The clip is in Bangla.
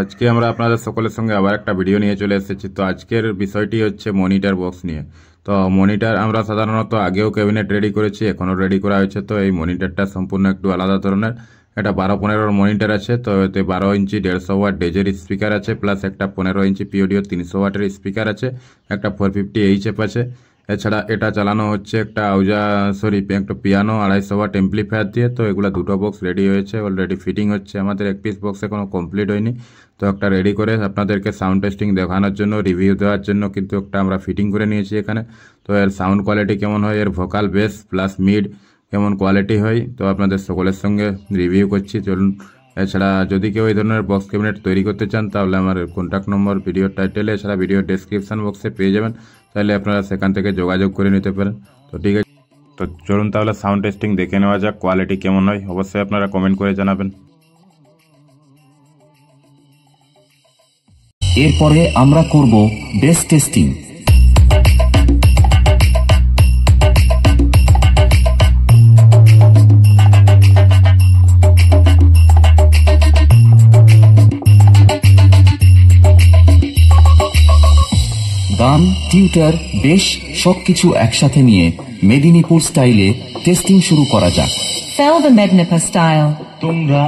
আজকে আমরা আপনাদের সকলের সঙ্গে আবার একটা ভিডিও নিয়ে চলে এসেছি। তো আজকের বিষয়টি হচ্ছে মনিটর বক্স নিয়ে। তো মনিটর আমরা সাধারণত আগেও ক্যাবিনেট রেডি করেছি, এখনও রেডি করা হয়েছে। তো এই মনিটরটা সম্পূর্ণ একটু আলাদা ধরনের। এটা 12-15 মনিটর আছে। তো এতে 12 ইঞ্চি 150 ওয়াট ডেজের স্পিকার আছে, প্লাস একটা 15 ইঞ্চি পিওডিও 300 ওয়াটের স্পিকার আছে, একটা 450 এইচএফ আছে। এছাড়া এটা চালানো হচ্ছে একটা একটা পিয়ানো 250 ওয়াট এমপ্লিফায়ার দিয়ে। তো এগুলো দুটো বক্স রেডি হয়েছে, অলরেডি ফিটিং হচ্ছে। আমাদের এক পিস বক্স এখনো কমপ্লিট হয়নি। তো একটা রেডি করে আপনাদেরকে সাউন্ড টেস্টিং দেখানোর জন্য, রিভিউ দেওয়ার জন্য কিন্তু একটা আমরা ফিটিং করে নিয়েছি এখানে। তো এর সাউন্ড কোয়ালিটি কেমন হয়, এর ভোকাল বেস প্লাস মিড কেমন কোয়ালিটি হয়, তো আপনাদের সকলের সঙ্গে রিভিউ করছি, চলুন। এছাড়া যদি কেউ এই ধরনের বক্স ক্যাবিনেট তৈরি করতে চান, তাহলে আমার কন্ট্যাক্ট নম্বর ভিডিওর টাইটেলে, এছাড়া ভিডিও ডেসক্রিপশন বক্সে পেয়ে যাবেন। তাহলে আপনারা সেখান থেকে যোগাযোগ করে নিতে পারেন। তো ঠিক আছে, তো চলুন তাহলে সাউন্ড টেস্টিং দেখে নেওয়া যাক। কোয়ালিটি কেমন হয় অবশ্যই আপনারা কমেন্ট করে জানাবেন। এরপরে আমরা করব বেস টেস্টিং। গান, টিউটার, বেশ সবকিছু একসাথে নিয়ে মেদিনীপুর স্টাইলে টেস্টিং শুরু করা যাক। Sell the Mednipur style. তোমরা